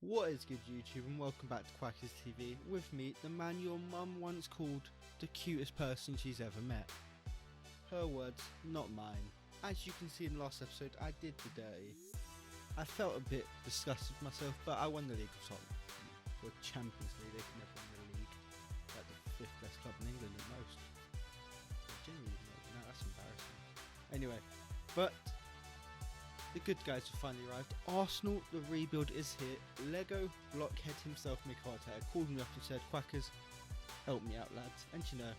What is good, YouTube, and welcome back to Quackers TV with me, the man your mum once called the cutest person she's ever met. Her words, not mine. As you can see in the last episode, I did the dirty. I felt a bit disgusted with myself, but I won the League of Top. Or Champions League, they can never win the league. Like the 5th best club in England at most. Genuinely, no, that's embarrassing. Anyway, but the good guys have finally arrived. Arsenal, the rebuild is here. Lego blockhead himself, Mick Arteta, called me up and said, "Quackers, help me out, lads." And you know,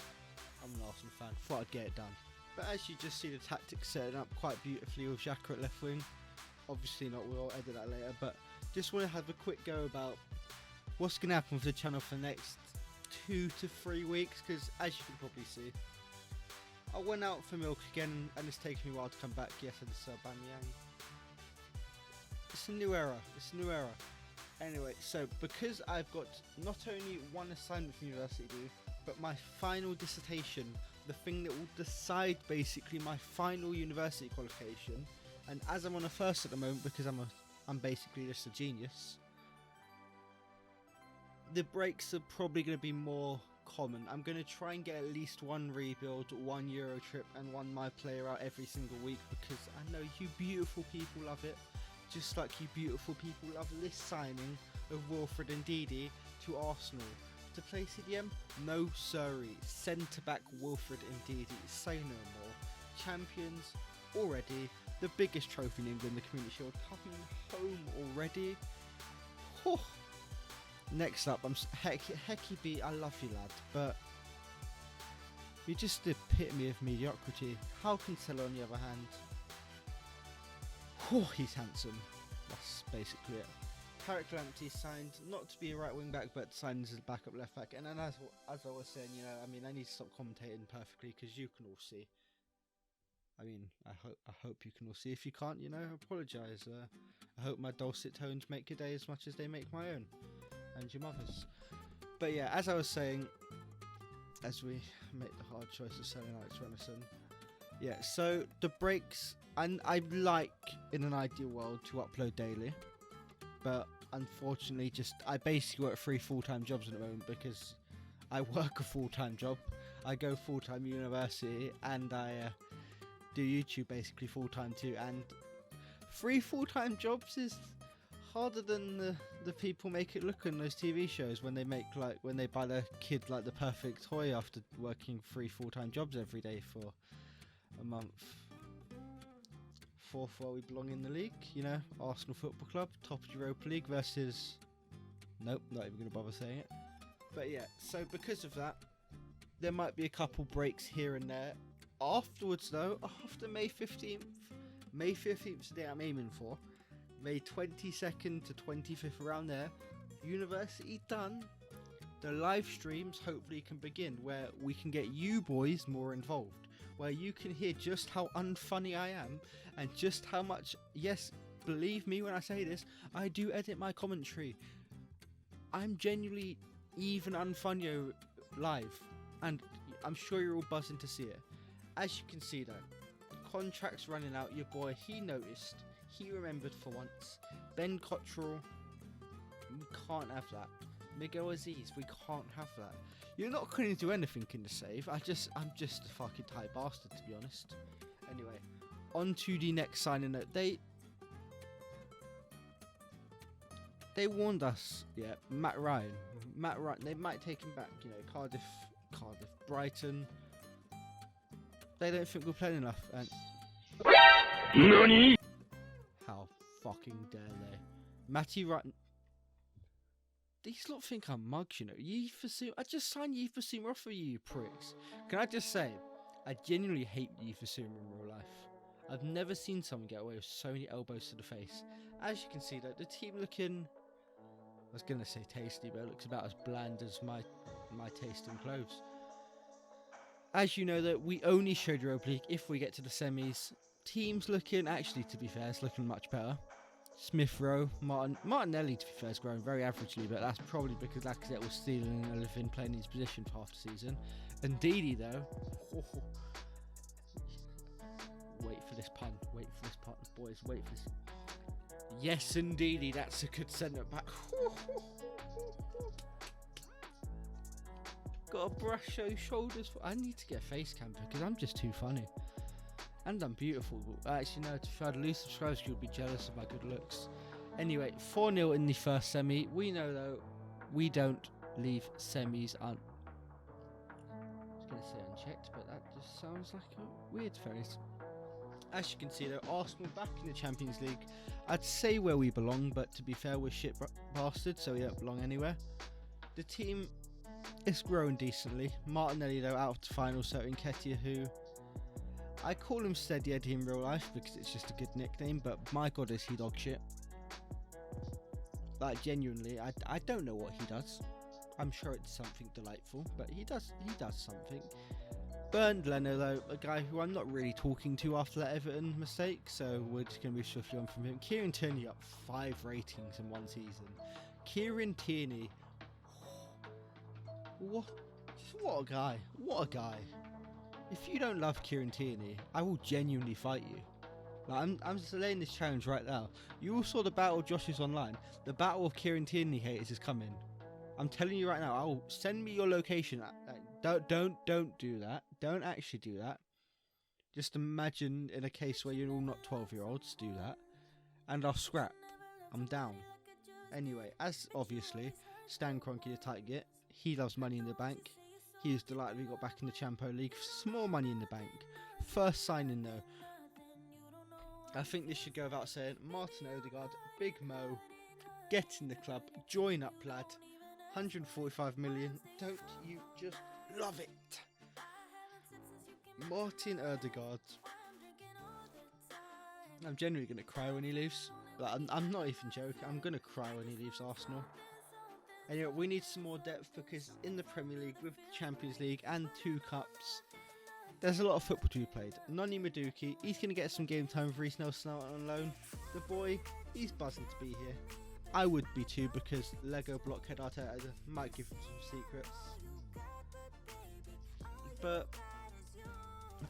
I'm an Arsenal fan, thought I'd get it done. But as you just see the tactics setting up quite beautifully with Xhaka at left wing. Obviously not, we'll edit that later, but just want to have a quick go about what's going to happen with the channel for the next 2 to 3 weeks, because as you can probably see, I went out for milk again and it's taken me a while to come back. Yes, I just Aubameyang. It's a new era. It's a new era. Anyway, so because I've got not only one assignment from university to do, but my final dissertation, the thing that will decide basically my final university qualification. And as I'm on a first at the moment, because I'm basically just a genius, the breaks are probably going to be more common. I'm going to try and get at least one rebuild, one Euro trip, and one my player out every single week, because I know you beautiful people love it. Just like you beautiful people love this signing of Wilfred Ndidi to Arsenal. To play CDM? No siree. Centre back Wilfred Ndidi. Say no more. Champions already. The biggest trophy in England, the Community Shield, coming home already. Whew. Next up, Hecky B, I love you, lad, but you're just the epitome of mediocrity. How Cancelo, on the other hand? Whew, he's handsome. That's basically it. Tarek Lamptey signed not to be a right wing back, but signed as a backup left back. And then as I was saying, you know, I mean, I need to stop commentating perfectly because you can all see. I mean, I hope you can all see. If you can't, you know, I apologise. I hope my dulcet tones make your day as much as they make my own and your mother's. But yeah, as I was saying, as we make the hard choice of selling Alex Renison, yeah. So the breaks, and I'd like in an ideal world to upload daily, but unfortunately, I basically work 3 full-time jobs at the moment because I work a full-time job. I go full-time university and I do YouTube basically full-time too, and 3 full-time jobs is harder than the people make it look in those TV shows when they buy their kid like the perfect toy after working 3 full-time jobs every day for a month. 4th where we belong in the league, you know, Arsenal Football Club, top Europa League versus, nope, not even going to bother saying it. But yeah, so because of that, there might be a couple breaks here and there. Afterwards though, after May 15th is the day I'm aiming for, May 22nd to 25th, around there, university done, the live streams hopefully can begin, where we can get you boys more involved, where you can hear just how unfunny I am, and just how much, yes, believe me when I say this, I do edit my commentary. I'm genuinely even unfunnier live, and I'm sure you're all buzzing to see it. As you can see though, the contract's running out. Your boy, he noticed, he remembered for once. Ben Cottrell, we can't have that. Miguel Aziz, we can't have that. You're not going to do anything in the save. I'm just a fucking tight bastard, to be honest. Anyway, on to the next signing note. They warned us, yeah, Matt Ryan, they might take him back, you know, Cardiff, Brighton. They don't think we're playing enough, and NANI? How fucking dare they? Matty Ryan. These lot think I'm mugs, you know. I just signed Yeeth Basuma off for you pricks. Can I just say, I genuinely hate Yeeth Basuma in real life. I've never seen someone get away with so many elbows to the face. As you can see, though, the team looking, I was gonna say tasty, but it looks about as bland as my taste in clothes. As you know, that we only showed Europa League if we get to the semis. Teams looking, actually, to be fair, it's looking much better. Smith Rowe, Martinelli, to be fair, is growing very averagely, but that's probably because Lacazette was stealing and living playing his position for half the season. And Ndidi, though, wait for this pun, boys, wait for this. Yes, indeedy, that's a good centre back. Got to brush those shoulders. I need to get a face cam because I'm just too funny. And I'm beautiful. Actually, no, if I had loose subscribers, you'll be jealous of my good looks. Anyway, 4-0 in the first semi. We know, though, we don't leave semis I was going to say unchecked, but that just sounds like a weird phrase. As you can see, though, Arsenal back in the Champions League. I'd say where we belong, but to be fair, we're shit bastards, so we don't belong anywhere. The team is growing decently. Martinelli, though, out of the final, so Nketiah, who... I call him Steady Eddie in real life because it's just a good nickname, but my god is he dog shit. Like, genuinely, I don't know what he does. I'm sure it's something delightful, but he does something. Bernd Leno, though, a guy who I'm not really talking to after that Everton mistake, so we're just going to move swiftly on from him. Kieran Tierney up 5 ratings in one season. Kieran Tierney, what a guy, what a guy. If you don't love Kieran Tierney, I will genuinely fight you. Like, I'm just laying this challenge right now. You all saw the battle of Josh's online. The battle of Kieran Tierney haters is coming. I'm telling you right now. I'll send me your location. Don't do that. Don't actually do that. Just imagine in a case where you're all not 12-year-olds, do that, and I'll scrap. I'm down. Anyway, as obviously Stan Kroenke the tight git, he loves Money in the Bank. He is delighted we got back in the Champions League. Small Money in the Bank. First signing though. I think this should go without saying. Martin Odegaard, Big Mo, get in the club, join up, lad. 145 million. Don't you just love it? Martin Odegaard. I'm genuinely going to cry when he leaves. Like, I'm not even joking. I'm going to cry when he leaves Arsenal. Anyway, we need some more depth because in the Premier League, with the Champions League and 2 cups, there's a lot of football to be played. Noni Madueke, he's going to get some game time with Reece Nelson out on loan. The boy, he's buzzing to be here. I would be too because Lego Blockhead Arteta might give him some secrets. But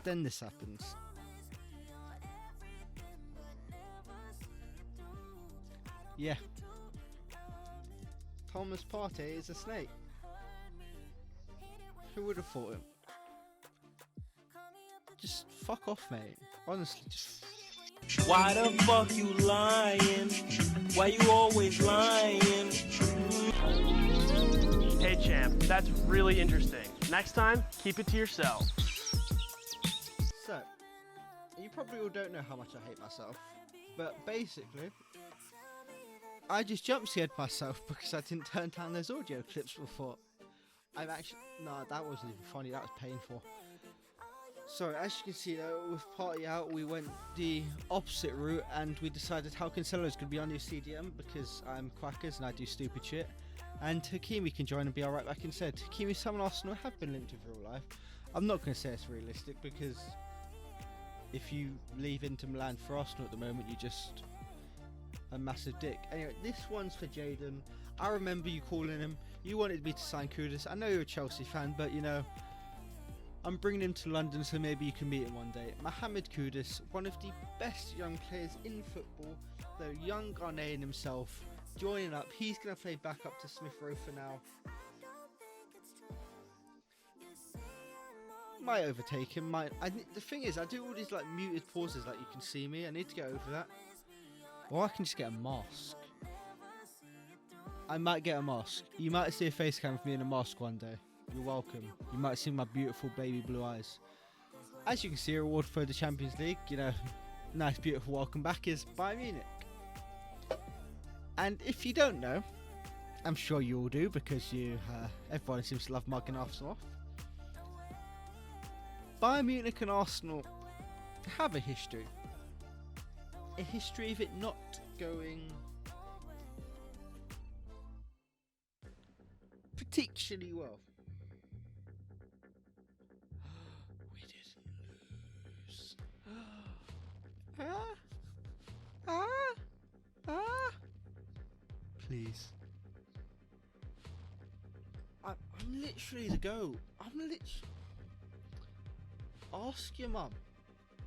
then this happens. Yeah. Thomas Partey is a snake. Who would have thought it? Just fuck off, mate. Honestly, just... Why the fuck you lying? Why you always lying? Hey champ, that's really interesting. Next time, keep it to yourself. So, you probably all don't know how much I hate myself, but basically, I just jump scared myself because I didn't turn down those audio clips before. I'm actually... No, that wasn't even funny, that was painful. Sorry, as you can see though, with Party Out, we went the opposite route and we decided how Cancelo's going to be our new CDM because I'm Quackers and I do stupid shit. And Hakimi can join and be our right back instead. Hakimi, some Arsenal have been linked with real life. I'm not going to say it's realistic because if you leave Inter Milan for Arsenal at the moment, you're just a massive dick. Anyway, this one's for Jaden. I remember you calling him. You wanted me to sign Kudus. I know you're a Chelsea fan, but you know, I'm bringing him to London so maybe you can meet him one day. Mohamed Kudus, one of the best young players in football, the young Ghanaian himself, joining up. He's going to play back up to Smith Rowe for now. Might overtake him. The thing is, I do all these like muted pauses like you can see me. I need to get over that. Or I can just get a mask. I might get a mask. You might see a face cam of me in a mask one day. You're welcome. You might see my beautiful baby blue eyes. As you can see, a reward for the Champions League, you know, nice beautiful welcome back is Bayern Munich. And if you don't know, I'm sure you all do because everyone seems to love mugging Arsenal off. Bayern Munich and Arsenal have a history. A history of it not going particularly well. We didn't lose. Please. I'm literally the GOAT. Ask your mum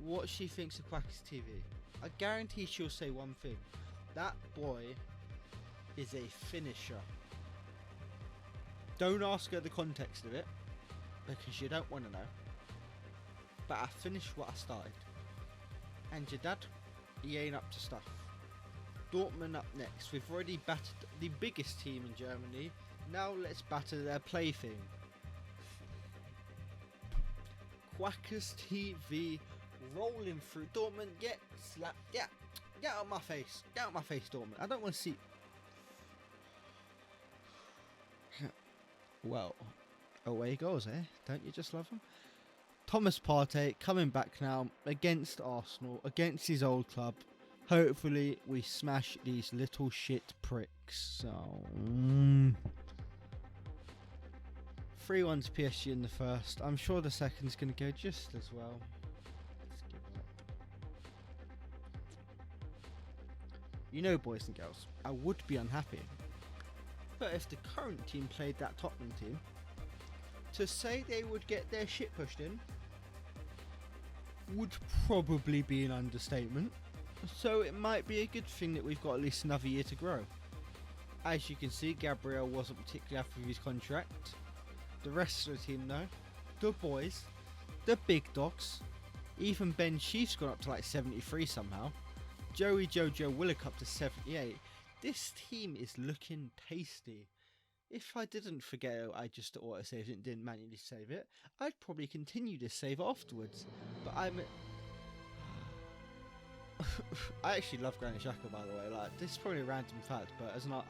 what she thinks of Quackers TV. I guarantee she'll say one thing. That boy is a finisher. Don't ask her the context of it, because you don't want to know. But I finished what I started. And your dad, he ain't up to stuff. Dortmund up next. We've already battered the biggest team in Germany. Now let's batter their plaything. Quackers TV rolling through. Dortmund, get slapped. Yeah, get out of my face. Get out of my face, Dortmund. I don't want to see. Well, away goes, eh? Don't you just love him? Thomas Partey coming back now against Arsenal, against his old club. Hopefully we smash these little shit pricks. So 3-1 to PSG in the first. I'm sure the second's going to go just as well. Let's give it up. You know, boys and girls, I would be unhappy. But if the current team played that Tottenham team, to say they would get their shit pushed in would probably be an understatement. So it might be a good thing that we've got at least another year to grow. As you can see, Gabriel wasn't particularly happy with his contract. The rest of the team though, the boys, the big dogs, even Ben Sheaf's gone up to like 73 somehow. Joey Jojo Willock up to 78. This team is looking tasty. If I didn't forget I just auto-saved it and didn't manually save it, I'd probably continue to save afterwards. But I actually love Granit Xhaka, by the way. Like, this is probably a random fact, but as not,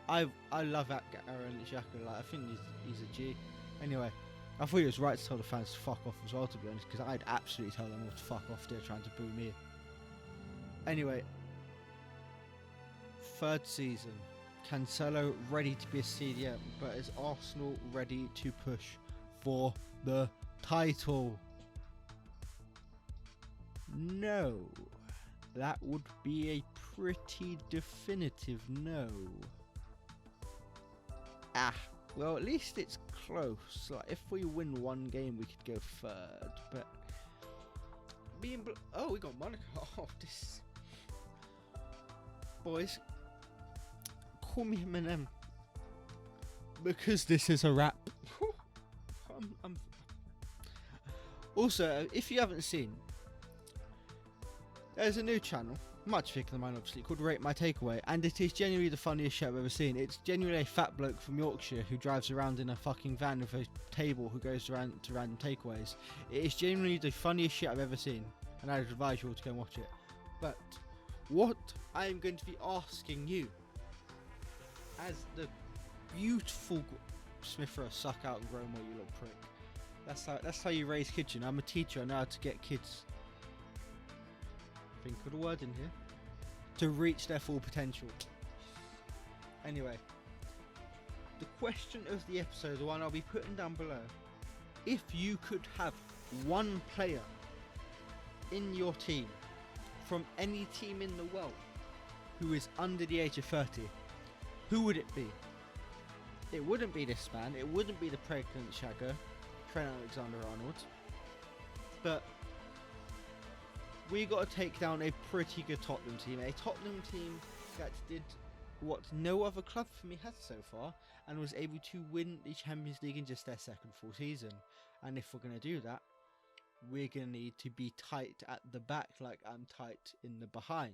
I love Granit Xhaka. Like, I think he's a G. Anyway, I thought it was right to tell the fans to fuck off as well, to be honest, because I'd absolutely tell them all to fuck off. They're trying to boo me. Anyway, third season. Cancelo ready to be a CDM, but is Arsenal ready to push for the title? No. That would be a pretty definitive no. Well, at least it's close. Like, if we win one game, we could go third. But oh, we got Monaco. Oh, this boys, call me Eminem, because this is a wrap. Also, if you haven't seen, there's a new channel, much bigger than mine obviously, called Rate My Takeaway, and it is genuinely the funniest show I've ever seen. It's genuinely a fat bloke from Yorkshire who drives around in a fucking van with a table who goes around to random takeaways. It is genuinely the funniest shit I've ever seen, and I'd advise you all to go and watch it. But what I am going to be asking you, as the beautiful Smithrow, suck out and grow more, you little prick. That's how you raise kids. You know, I'm a teacher. I know how to get kids, think of the word in here, to reach their full potential. Anyway, the question of the episode, the one I'll be putting down below: if you could have one player in your team from any team in the world who is under the age of 30, who would it be? It wouldn't be this man. It wouldn't be the pregnant shagger, Trent Alexander-Arnold. But we got to take down a pretty good Tottenham team. A Tottenham team that did what no other club for me has so far, and was able to win the Champions League in just their second full season. And if we're going to do that, we're going to need to be tight at the back like I'm tight in the behind.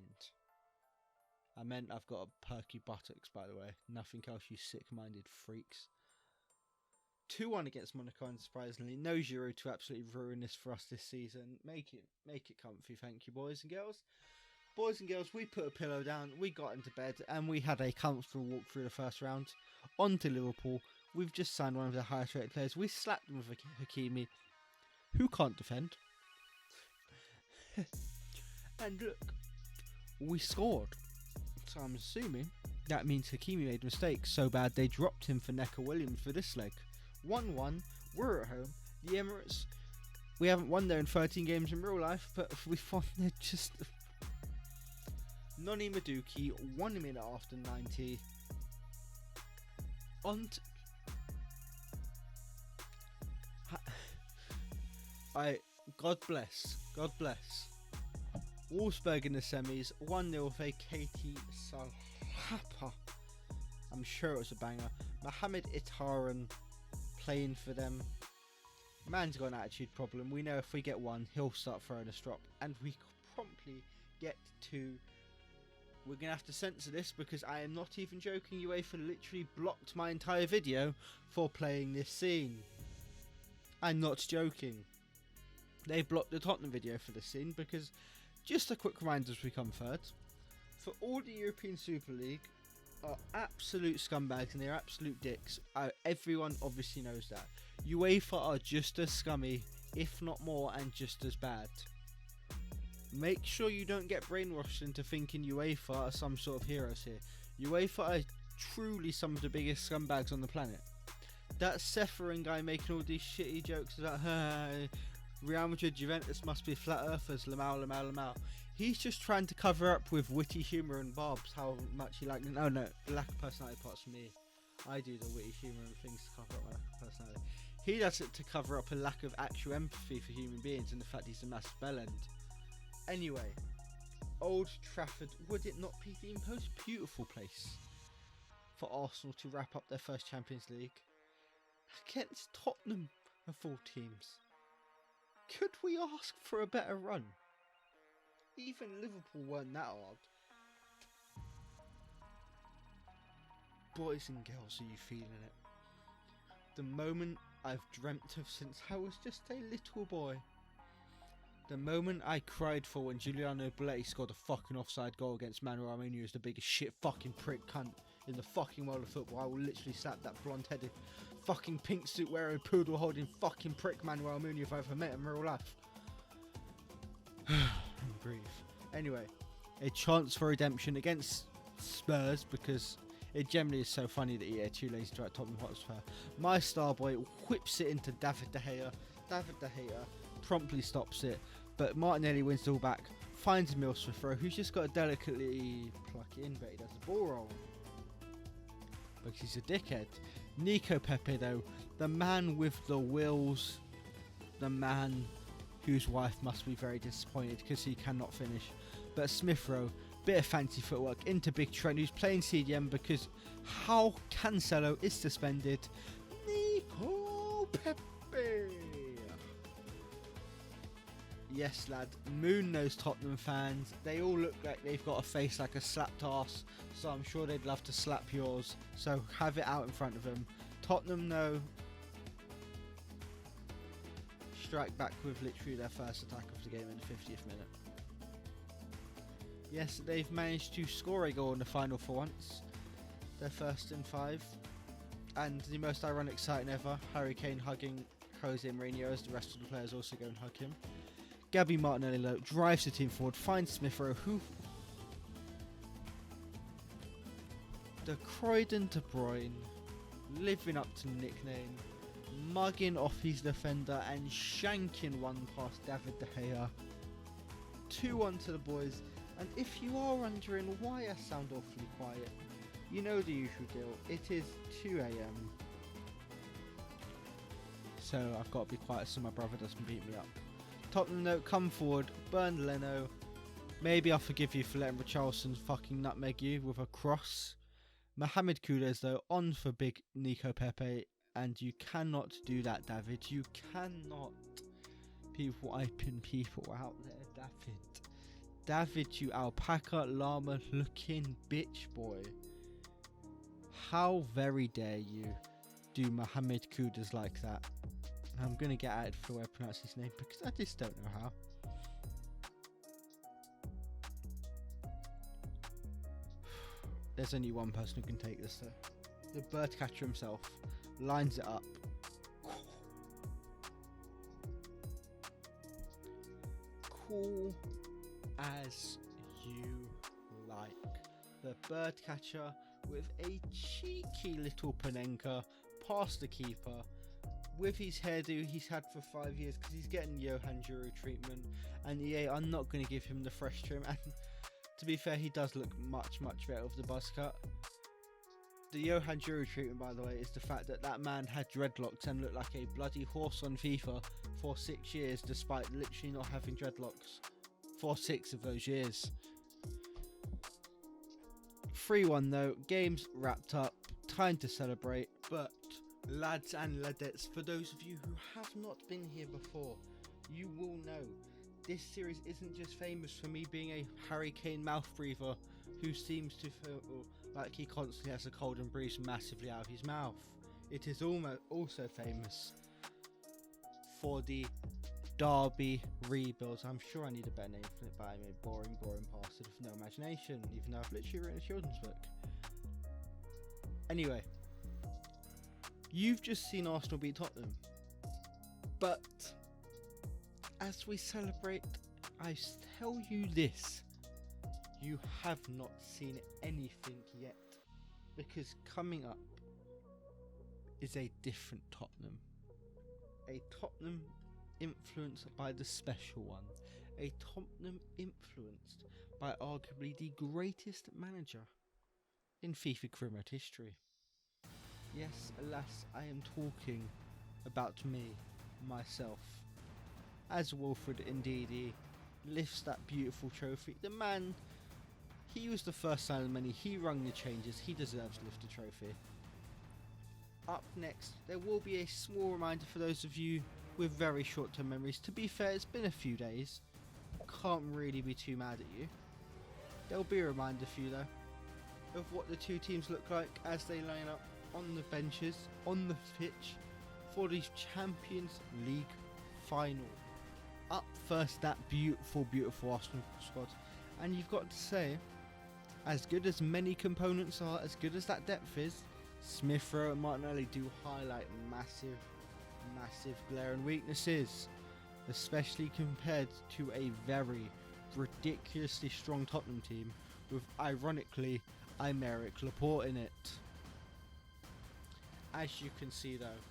I meant I've got a perky buttocks, by the way. Nothing else, you sick-minded freaks. 2-1 against Monaco, unsurprisingly. No Giroud to absolutely ruin this for us this season. Make it comfy, thank you, boys and girls. Boys and girls, we put a pillow down, we got into bed, and we had a comfortable walk through the first round. On to Liverpool. We've just signed one of their highest rated players. We slapped them with Hakimi, who can't defend. And look, we scored. So I'm assuming that means Hakimi made mistakes so bad they dropped him for Necker Williams for this leg. 1-1, we're at home. The Emirates, we haven't won there in 13 games in real life, but we've won there just... Noni Madueke, 1 minute after 90. God bless. Wolfsburg in the semis, 1-0 for Katie Salhapa. I'm sure it was a banger. Mohamed Itaran playing for them. Man's got an attitude problem. We know if we get one, he'll start throwing a strop. And we promptly get two. We're going to have to censor this because I am not even joking. UEFA literally blocked my entire video for playing this scene. I'm not joking. They blocked the Tottenham video for this scene because, just a quick reminder as we come third, for all the European Super League are absolute scumbags and they're absolute dicks. Everyone obviously knows that. UEFA are just as scummy, if not more, and just as bad. Make sure you don't get brainwashed into thinking UEFA are some sort of heroes here. UEFA are truly some of the biggest scumbags on the planet. That Seferin guy making all these shitty jokes about Real Madrid Juventus must be flat earthers, Lamau. He's just trying to cover up with witty humour and barbs how much he likes. No, lack of personality parts for me. I do the witty humour and things to cover up my lack of personality. He does it to cover up a lack of actual empathy for human beings and the fact he's a massive bellend. Anyway, Old Trafford, would it not be the most beautiful place for Arsenal to wrap up their first Champions League against Tottenham of all teams? Could we ask for a better run? Even Liverpool weren't that hard. Boys and girls, are you feeling it? The moment I've dreamt of since I was just a little boy. The moment I cried for when Giuliano Belletti scored a fucking offside goal against Manuel Armenia as the biggest shit fucking prick cunt in the fucking world of football. I will literally slap that blonde-headed fucking pink suit wearing poodle holding fucking prick Manuel Armenia if I ever met him in real life. Breathe. Anyway, a chance for redemption against Spurs because it generally is so funny that you're too lazy to write Tottenham Hotspur. My star boy whips it into David De Gea. David De Gea promptly stops it, but Martinelli wins the ball back, finds Mills for throw, who's just got to delicately pluck it in, but he does the ball roll because he's a dickhead. Nico Pepe though, the man with the wills, the man whose wife must be very disappointed because he cannot finish. But Smith Rowe, bit of fancy footwork into Big Trent, who's playing CDM because how Cancelo is suspended. Nico Pepe. Yes, lad. Moon knows Tottenham fans. They all look like they've got a face like a slapped arse, so I'm sure they'd love to slap yours. So have it out in front of them. Tottenham know. Strike back with literally their first attack of the game in the 50th minute. Yes, they've managed to score a goal in the final for once. Their first in 5. And the most ironic sight ever, Harry Kane hugging Jose Mourinho as the rest of the players also go and hug him. Gabby Martinelli drives the team forward, finds Smith Rowe, who... The Croydon De Bruyne, living up to the nickname, mugging off his defender and shanking one past David De Gea. 2-1 to the boys, and if you are wondering why I sound awfully quiet, you know the usual deal, it is 2 AM. So I've got to be quiet so my brother doesn't beat me up. Tottenham note, come forward, burn Leno. Maybe I'll forgive you for letting Richarlison fucking nutmeg you with a cross. Mohamed Kudus though, on for big Nico Pepe. And you cannot do that, David. You cannot be wiping people out there, David. David, you alpaca llama looking bitch boy. How very dare you do Mohamed Kudus like that? I'm going to get at it for the way I pronounce his name because I just don't know how. There's only one person who can take this though. The bird catcher himself lines it up. Cool as you like. The bird catcher with a cheeky little Panenka past the keeper. With his hairdo he's had for 5 years because he's getting Johan Juru treatment, and EA are not going to give him the fresh trim, and to be fair he does look much better with the buzz cut. The Johan Juru treatment, by the way, is the fact that that man had dreadlocks and looked like a bloody horse on FIFA for 6 years despite literally not having dreadlocks for 6 of those years. 3-1 though, game's wrapped up, time to celebrate. But lads and ladettes, for those of you who have not been here before, you will know this series isn't just famous for me being a Harry Kane mouth breather who seems to feel like he constantly has a cold and breathes massively out of his mouth. It is also famous for the Derby rebuilds. I'm sure I need a better name for it, but I'm a boring bastard with no imagination, even though I've literally written a children's book. Anyway, you've just seen Arsenal beat Tottenham, but as we celebrate, I tell you this, you have not seen anything yet, because coming up is a different Tottenham. A Tottenham influenced by the special one. A Tottenham influenced by arguably the greatest manager in FIFA career history. Yes, alas, I am talking about me, myself. As Wilfred Ndidi lifts that beautiful trophy, the man, he was the first sign of many, he rung the changes, he deserves to lift the trophy. Up next, there will be a small reminder for those of you with very short-term memories. To be fair, it's been a few days, can't really be too mad at you. There will be a reminder for you though, of what the two teams look like as they line up on the benches, on the pitch, for the Champions League final. Up first, that beautiful Arsenal squad, and you've got to say, as good as many components are, as good as that depth is, Smith Rowe and Martinelli do highlight massive glaring weaknesses, especially compared to a very ridiculously strong Tottenham team with, ironically, Aymeric Laporte in it. As you can see though,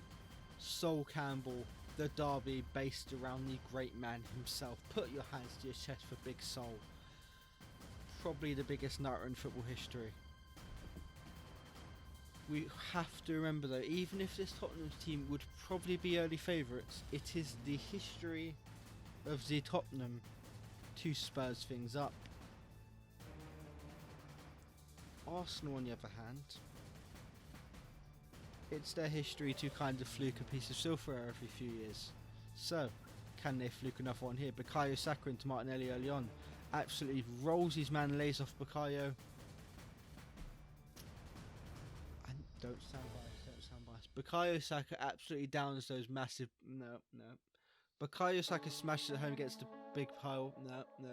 Sol Campbell, the derby based around the great man himself. Put your hands to your chest for Big Sol. Probably the biggest nutter in football history. We have to remember though, even if this Tottenham team would probably be early favourites, it is the history of the Tottenham to spurs things up. Arsenal on the other hand, it's their history to kind of fluke a piece of silverware every few years. So, can they fluke enough one here? Bukayo Saka into Martinelli early on. Absolutely rolls his man, lays off Bukayo. And don't sound biased. Bukayo Saka absolutely downs those massive... No. Bukayo Saka smashes it home against the big pile. No.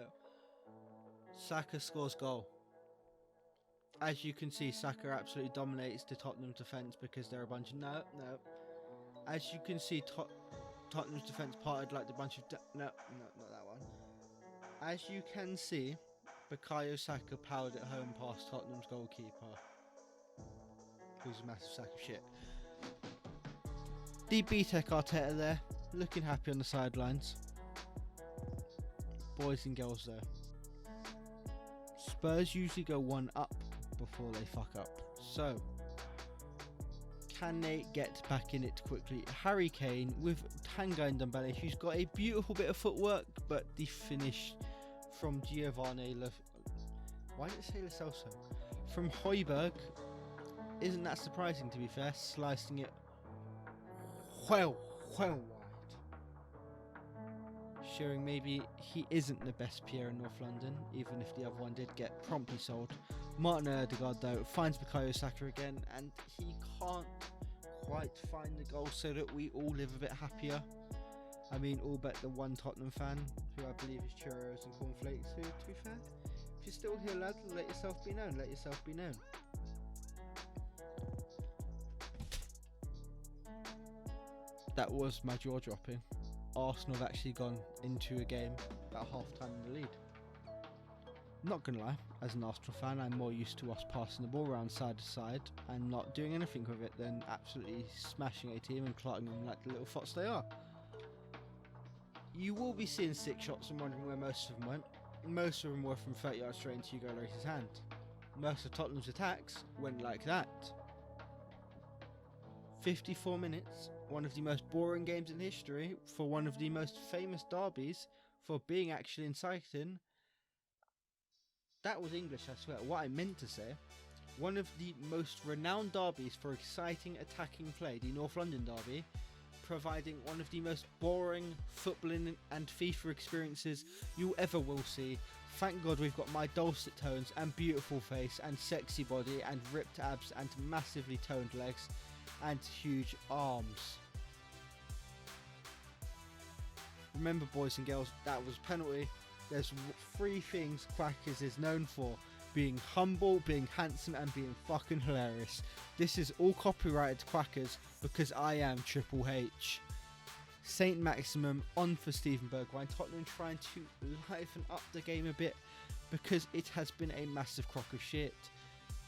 Saka scores goal. As you can see, Saka absolutely dominates the Tottenham defence because they're a bunch of... No. As you can see, Tottenham's defence parted like the bunch of... No, not that one. As you can see, Bukayo Saka powered it home past Tottenham's goalkeeper, who's a massive sack of shit. The B-Tech Arteta there, looking happy on the sidelines. Boys and girls though, Spurs usually go one up before they fuck up. So, can they get back in it quickly? Harry Kane with Tanga and Dembele, who's got a beautiful bit of footwork, but the finish from Giovanni why did it say Lo Celso? From Højbjerg isn't that surprising, to be fair, slicing it well wide, showing maybe he isn't the best Pierre in North London, even if the other one did get promptly sold. Martin Odegaard though finds Bukayo Saka again, and he can't quite find the goal so that we all live a bit happier. I mean, all but the one Tottenham fan, who I believe is churros and cornflakes, who, to be fair, if you're still here lad, let yourself be known. That was my jaw dropping. Arsenal have actually gone into a game about half time in the lead. Not gonna lie, as an Arsenal fan, I'm more used to us passing the ball around side to side and not doing anything with it than absolutely smashing a team and clotting them like the little fots they are. You will be seeing 6 shots and wondering where most of them went. Most of them were from 30 yards straight into Hugo Lloris's hand. Most of Tottenham's attacks went like that. 54 minutes, one of the most boring games in history for one of the most famous derbies for being actually inciting, That was English, I swear. What I meant to say, one of the most renowned derbies for exciting attacking play, the North London derby, providing one of the most boring footballing and FIFA experiences you ever will see. Thank God we've got my dulcet tones and beautiful face and sexy body and ripped abs and massively toned legs and huge arms. Remember, boys and girls, that was penalty. There's 3 things Quackers is known for: being humble, being handsome, and being fucking hilarious. This is all copyrighted to Quackers because I am Triple H. Saint Maximum on for Steven Bergwijn. Tottenham trying to liven up the game a bit because it has been a massive crock of shit.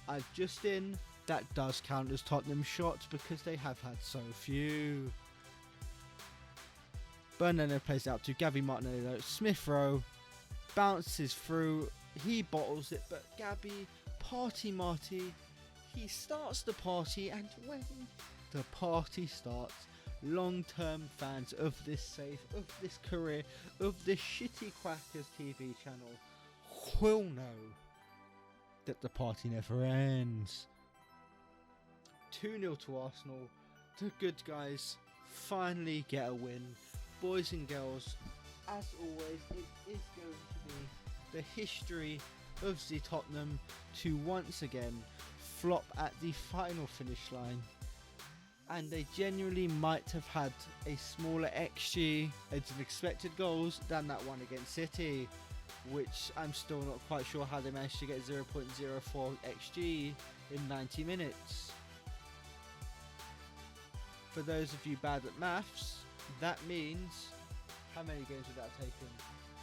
I've just in. That does count as Tottenham shots because they have had so few. Bernardo plays out to Gabby Martinelli. Smith Rowe bounces through. He bottles it, but Gabby, Party Marty, he starts the party, and when the party starts, long-term fans of this save, of this career, of this shitty Quackers TV channel will know that the party never ends. 2-0 to Arsenal. The good guys finally get a win. Boys and girls, as always, it is going to be the history of the Tottenham to once again flop at the final finish line, and they genuinely might have had a smaller XG and expected goals than that one against City, which I'm still not quite sure how they managed to get 0.04 XG in 90 minutes. For those of you bad at maths, that means, how many games would that have taken?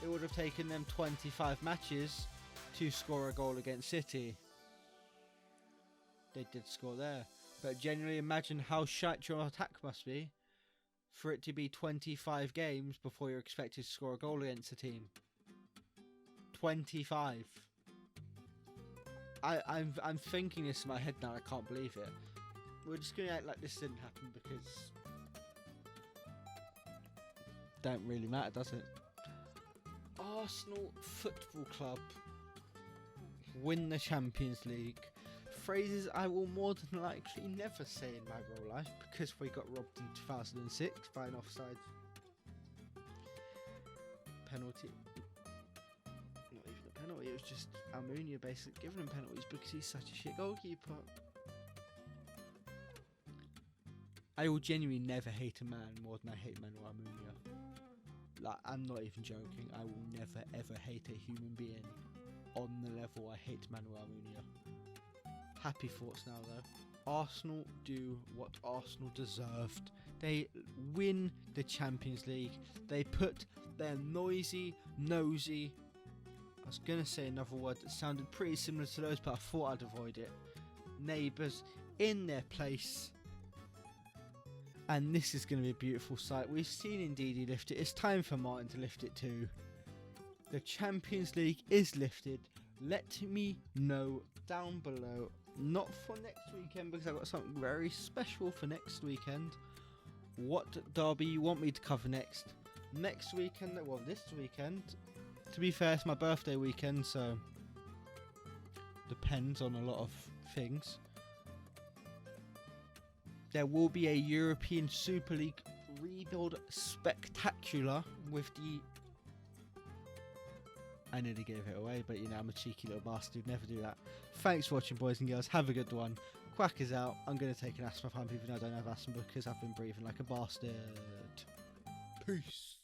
It would have taken them 25 matches to score a goal against City. They did score there. But genuinely imagine how shite your attack must be for it to be 25 games before you're expected to score a goal against a team. 25. I'm thinking this in my head now, I can't believe it. We're just going to act like this didn't happen because don't really matter, does it? Arsenal Football Club win the Champions League. Phrases I will more than likely never say in my real life because we got robbed in 2006 by an offside penalty. Not even a penalty, it was just Almunia basically giving him penalties because he's such a shit goalkeeper. I will genuinely never hate a man more than I hate Manuel Almunia. Like, I'm not even joking. I will never ever hate a human being on the level I hate Manuel Almunia. Happy thoughts now though. Arsenal do what Arsenal deserved. They win the Champions League. They put their nosy, I was going to say another word that sounded pretty similar to those, but I thought I'd avoid it. Neighbours in their place. And this is going to be a beautiful sight. We've seen Ndidi lift it. It's time for Martin to lift it too. The Champions League is lifted. Let me know down below. Not for next weekend because I've got something very special for next weekend. What derby you want me to cover next? Next weekend, well this weekend. To be fair, it's my birthday weekend, so depends on a lot of things. There will be a European Super League rebuild spectacular with the... I nearly gave it away, but you know, I'm a cheeky little bastard, never do that. Thanks for watching, boys and girls, have a good one. Quackers out. I'm going to take an asthma pump even though I don't have asthma because I've been breathing like a bastard. Peace.